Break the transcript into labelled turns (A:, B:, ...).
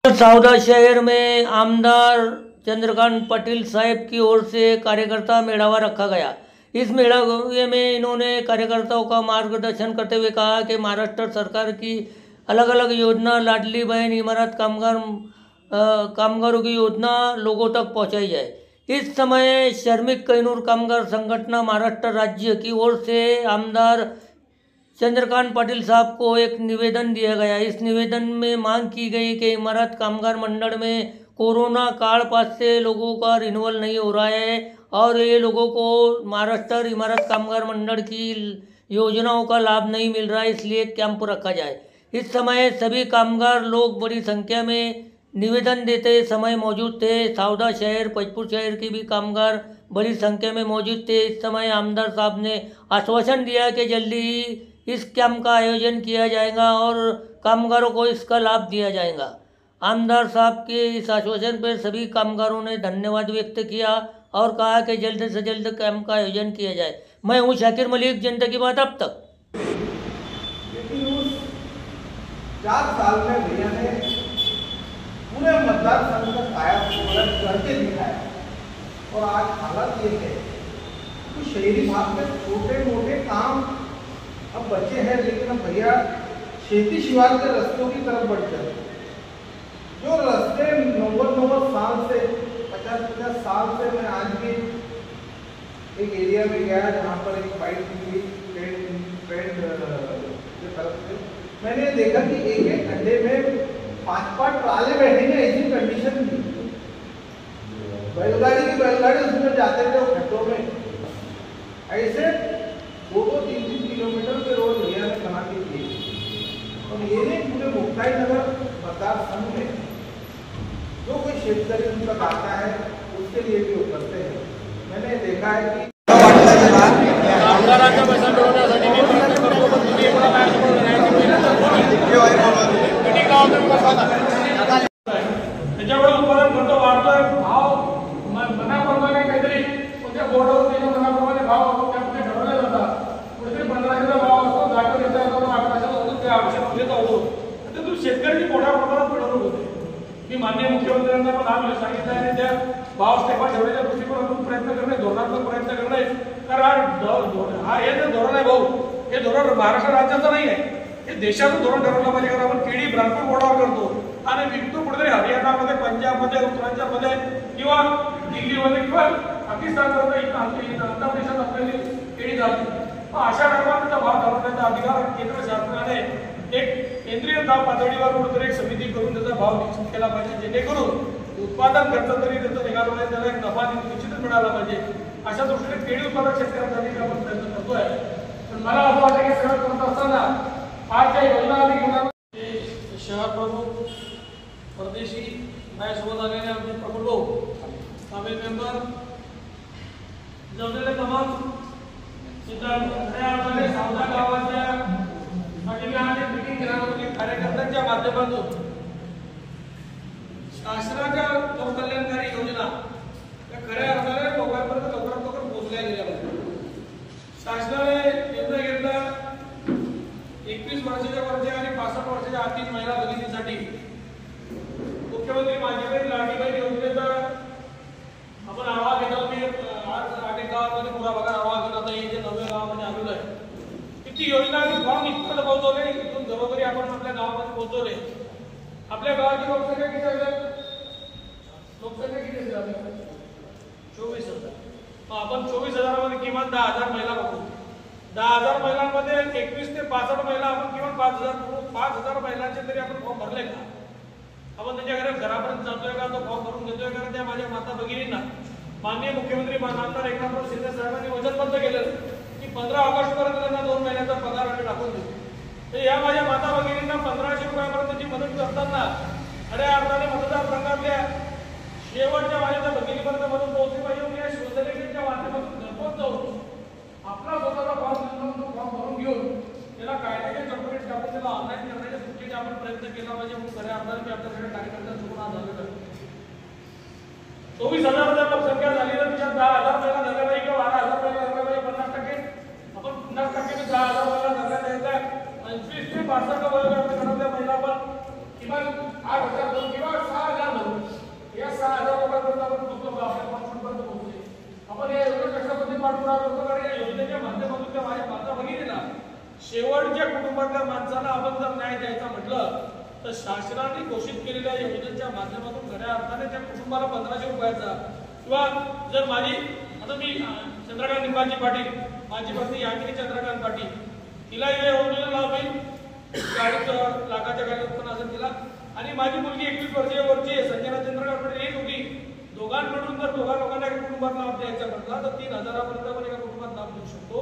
A: सावदा शहर में आमदार चंद्रकांत पाटिल साहब की ओर से कार्यकर्ता मेड़ावा रखा गया। इस मेड़ावे में इन्होंने कार्यकर्ताओं का मार्गदर्शन करते हुए कहा कि महाराष्ट्र सरकार की अलग अलग योजना, लाडली बहन, इमारत कामगारों की योजना लोगों तक पहुंचाई जाए। इस समय श्रमिक कैनूर कामगार संगठन महाराष्ट्र राज्य की ओर से आमदार चंद्रकांत पाटिल साहब को एक निवेदन दिया गया। इस निवेदन में मांग की गई कि इमारत कामगार मंडल में कोरोना काल पास से लोगों का रिन्यूअल नहीं हो रहा है और ये लोगों को महाराष्ट्र इमारत कामगार मंडल की योजनाओं का लाभ नहीं मिल रहा है, इसलिए कैंप रखा जाए। इस समय सभी कामगार लोग बड़ी संख्या में निवेदन देते समय मौजूद थे। सावदा शहर, पचपुर शहर के भी कामगार बड़ी संख्या में मौजूद थे। इस समय आमदार साहब ने आश्वासन दिया कि जल्दी ही इस कैंप का आयोजन किया जाएगा और कामगारों को इसका लाभ दिया जाएगा। आमदार साहब के इस आश्वासन पर सभी कामगारों ने धन्यवाद व्यक्त किया और कहा कि जल्द से जल्द कैंप का आयोजन किया जाए। मैं हूं शाकिर मलिक, जनता की बात अब तक।
B: लेकिन उस 4 साल में भैया ने पूरे मतदार संघ का काया पलट करके दिखाया और आज हालत ये है कि शहरी भाग में छोटे मोटे काम अब बचे हैं, लेकिन अब भैया खेती शिवार के रस्तों की तरफ बढ़ जाए। जो रास्ते 90 साल से 50 साल से मैं आज भी एक एरिया में गया जहाँ पर एक फाइट हुई ट्रेन के तरफ से, मैंने देखा कि एक खड्डे में 5 ट्राले बैठे हैं। ऐसी कंडीशन थी, बैलगाड़ी उसमें जाते थे खड्डों में। ऐसे 2-3 किलोमीटर के रोड भैया ने बना के दिए और ये नहीं पूरे मुक्ताई नगर मतदार संघ में जो कोई शेतकरी उनका आता है उसके लिए भी वो करते हैं। मैंने देखा है कि उत्पादन खर्च वाढतोय, भाव मनाप्रमाणे काहीतरी कोणत्या बोर्डावर मनाप्रमाणे भाव त्यामध्ये ठरवले जातात। कुठेतरी 1500चा भाव असतो, जागेवर येता येतो 1800 होतो, ते 800 देता होतो। त्यातून शेतकऱ्यांची मोठ्या प्रमाणात फसवणूक होते। मी माननीय मुख्यमंत्र्यांना पण आम्ही सांगितलं आहे त्या भाव स्टेपा ठेवण्याच्या दृष्टिकोनातून प्रयत्न करणे, धोरणात्मक प्रयत्न करणे। कारण हा हे जे धोरण आहे भाऊ, हे धोरण महाराष्ट्र राज्याचं नाही आहे, हे देशाचं धोरण ठरवलं पाहिजे। कारण आपण केळी ब्रांडपूर बोर्डावर करतो आणि विकतो कुठेतरी हरियाणामध्ये, पंजाबमध्ये, उत्तरांचलमध्ये किंवा दिल्लीमध्ये किंवा पाकिस्तानमध्ये आंध्र प्रदेशात आपल्याला केळी जाते। अशा टायमाला भाव ठरवण्याचा अधिकार केंद्र शासनाने एक केंद्रीय पातळीवर कुठेतरी एक समिती करून त्याचा भाव निश्चित केला पाहिजे, जेणेकरून उत्पादन खर्च तरी त्याचा निघाला पाहिजे, त्याला एक नफा निश्चितच मिळाला पाहिजे। अशा दृष्टीने केळी उत्पादक शेतकऱ्यांसाठी आपण प्रयत्न करतोय। पण मला असं वाटतं की सगळं करत असताना आज ज्या योजना आम्ही घेणार शहर प्रमुख परदेशी माझ्यासोबत आलेले आमचे प्रकल्प सामील मेंबर जवळजवळ तमाम सिद्धांत सावदा गावाच्या मीटिंग घेण्यामध्ये कार्यकर्त्यांच्या माध्यमातून शासनाच्या लोककल्याणकारी योजना त्या खऱ्या अर्थाने लोकांपर्यंत लवकरात लवकर पोहोचल्या गेल्या पाहिजे। शासनाने निर्णय घेतला 21 वर्षाच्या वरच्या आणि 65 वर्षाच्या आतील महिला भगिनींसाठी मुख्यमंत्री माझ्याकडे लाडली बहीण योजनेचा आपण आढावा घेतला। मी आज अनेक गावांमध्ये पुरा भागात आढावा घेतला होता, हे जे 9व्या गावामध्ये आलेलो आहे ती योजना फॉर्म इथपर्यंत पोहोचवले, इथून घरोघरी आपण आपल्या गावामध्ये पोहोचवले। आपल्या गावाची लोकसंख्या किती असेल? लोकसंख्या किती असेल आपल्याकडे? 24,000। मग आपण 24,000 मध्ये किमान 10,000 महिला बघू। 10,000 महिलांमध्ये 21 ते 65 महिला आपण किमान 5,000 महिलांचे तरी आपण फॉर्म भरले का? आपण त्यांच्या घरापर्यंत जातोय का? तो फॉर्म भरून घेतोय का? त्या माझ्या माता भगिनींना माननीय मुख्यमंत्री आमदार एकनाथ शिंदे साहेबांनी वचनबद्ध केलं की 15 ऑगस्ट पर्यंत त्यांना 2 महिन्याचा पगार आम्ही टाकून देऊ। तर या माझ्या माता भगिनींना 1500 रुपयापर्यंतची मदत करताना खऱ्या अर्थाने मतदारसंघातल्या शेवटच्या माझ्या भगिनीपर्यंत मदत पोहोचली पाहिजे। या शिवसेनेच्या माध्यमातून घरपोच जाऊन आपला स्वतःचा फॉर्म भरून घेऊन त्याला कायद्याच्या चौकटीत टाकून त्याला ऑनलाईन करण्याच्या सूचनेचा आपण प्रयत्न केला पाहिजे। म्हणून खऱ्या अर्थाने मी आपल्याकडे कार्यकर्त्यांसोबत आज आलेलो आहे। 24,000 जर लोकसंख्या झाली तर तिच्यात 10,000 महिला झाल्या पाहिजे किंवा 12,000 महिला झाल्या पाहिजे। 50% आपण 50% 10,000 महिला झाल्या पाहिजे। 25 ते 65 वयोगटातल्या महिला आपण किमान 8,000 किंवा शेवटच्या कुटुंबातल्या माणसाला आपण जर न्याय द्यायचा म्हटलं तर शासनाने घोषित केलेल्या योजनेच्या माध्यमातून खऱ्या अर्थाने त्या कुटुंबाला 1500 रुपयाचा किंवा जर माझी आता मी चंद्रकांत निंबाजी पाटील माझी पत्नी यामिनी चंद्रकांत पाटील तिला या योजनेला लाभ होईल 40 लाखाच्या खाली उत्पन्न असेल तिला आणि माझी मुलगी 21 वर्षाची संजना चंद्रकांत पाटील ही होती दोघांकडून जर दोघा लोकांना एका कुटुंबात लाभ द्यायचा म्हटला तर 3000 पर्यंत पण एका कुटुंबात लाभ देऊ शकतो.